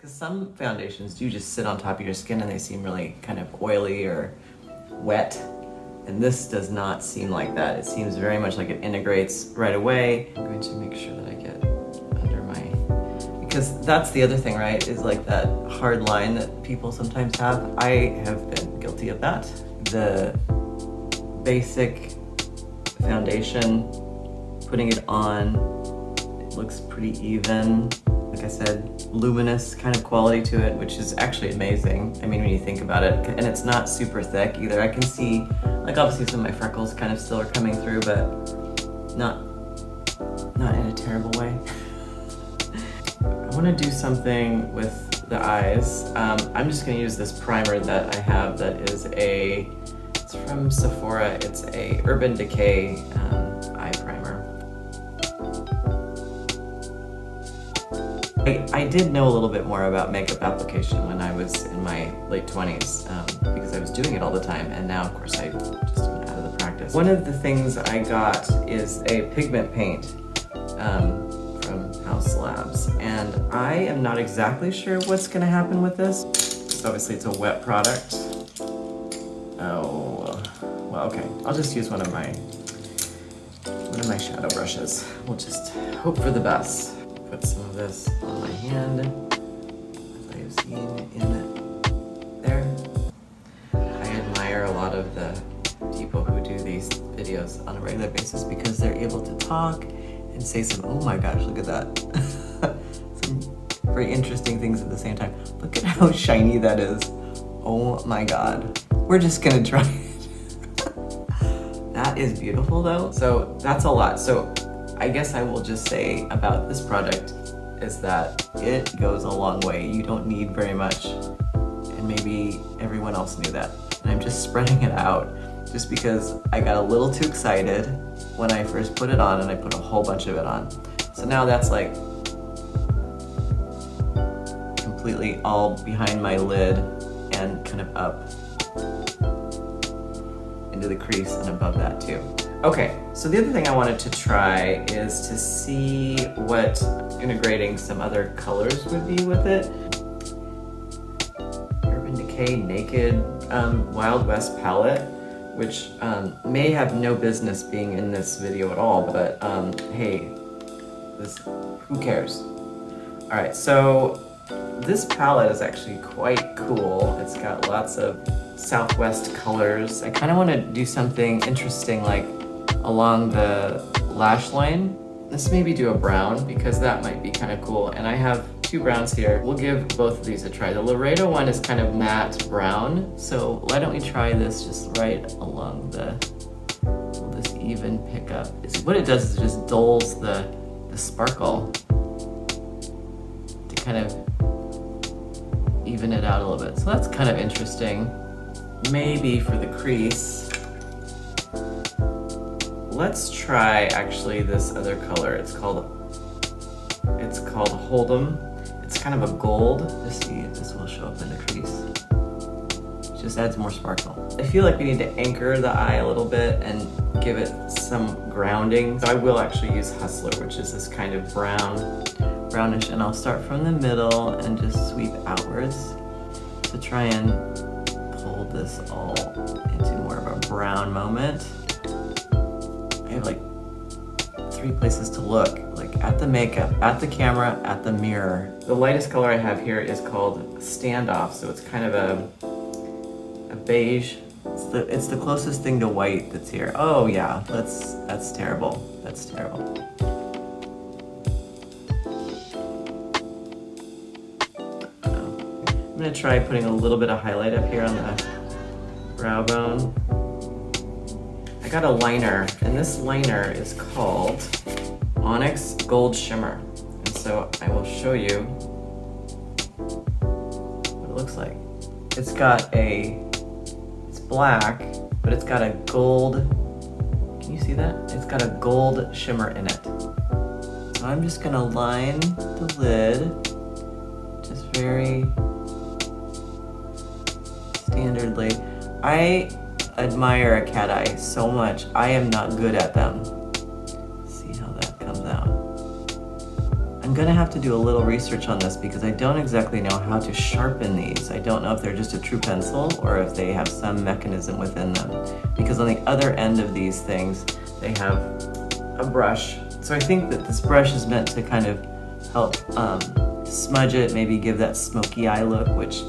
Because some foundations do just sit on top of your skin and they seem really kind of oily or wet. And this does not seem like that. It seems very much like it integrates right away. I'm going to make sure that I get under my... Because that's the other thing, right? Is like that hard line that people sometimes have. I have been guilty of that. The basic foundation, putting it on, it looks pretty even. Like I said, luminous kind of quality to it, which is actually amazing. I mean, when you think about it, and it's not super thick either. I can see, like obviously some of my freckles kind of still are coming through, but not in a terrible way. I want to do something with the eyes. I'm just going to use this primer that I have that is it's from Sephora. It's a Urban Decay eye primer. I did know a little bit more about makeup application when I was in my late 20s because I was doing it all the time, and now of course I just am out of the practice. One of the things I got is a pigment paint from Haus, and I am not exactly sure what's going to happen with this. So obviously it's a wet product. Oh, well, okay. I'll just use one of my shadow brushes. We'll just hope for the best. Put some of this on my hand, as I have seen in there. I admire a lot of the people who do these videos on a regular basis because they're able to talk and say some, oh my gosh, look at that. Some very interesting things at the same time. Look at how shiny that is. Oh my God. We're just gonna try it. That is beautiful though. So that's a lot. So I guess I will just say about this product is that it goes a long way. You don't need very much, and maybe everyone else knew that. And I'm just spreading it out just because I got a little too excited when I first put it on, and I put a whole bunch of it on. So now that's like completely all behind my lid and kind of up into the crease and above that too. Okay, so the other thing I wanted to try is to see what integrating some other colors would be with it. Urban Decay Naked Wild West palette, which may have no business being in this video at all, but hey, who cares? All right, so this palette is actually quite cool. It's got lots of Southwest colors. I kind of want to do something interesting like along the lash line. Let's maybe do a brown because that might be kind of cool. And I have two browns here. We'll give both of these a try. The Laredo one is kind of matte brown. So why don't we try this just right along will this even pick up? What it does is it just dulls the sparkle to kind of even it out a little bit. So that's kind of interesting. Maybe for the crease, let's try actually this other color. It's called Hold'em. It's kind of a gold. Let's see if this will show up in the crease. It just adds more sparkle. I feel like we need to anchor the eye a little bit and give it some grounding. So I will actually use Hustler, which is this kind of brownish, and I'll start from the middle and just sweep outwards to try and pull this all into more of a brown moment. I have like 3 places to look, like at the makeup, at the camera, at the mirror. The lightest color I have here is called Standoff, so it's kind of a beige. It's the closest thing to white that's here. Oh yeah, that's terrible. That's terrible. I'm gonna try putting a little bit of highlight up here on the brow bone. I got a liner, and this liner is called Onyx Gold Shimmer. And so I will show you what it looks like. It's black, but it's got a gold, can you see that? It's got a gold shimmer in it. So I'm just gonna line the lid, just very standardly. I admire a cat eye so much. I am not good at them. Let's see how that comes out. I'm gonna have to do a little research on this because I don't exactly know how to sharpen these. I don't know if they're just a true pencil or if they have some mechanism within them. Because on the other end of these things, they have a brush. So I think that this brush is meant to kind of help smudge it, maybe give that smoky eye look, which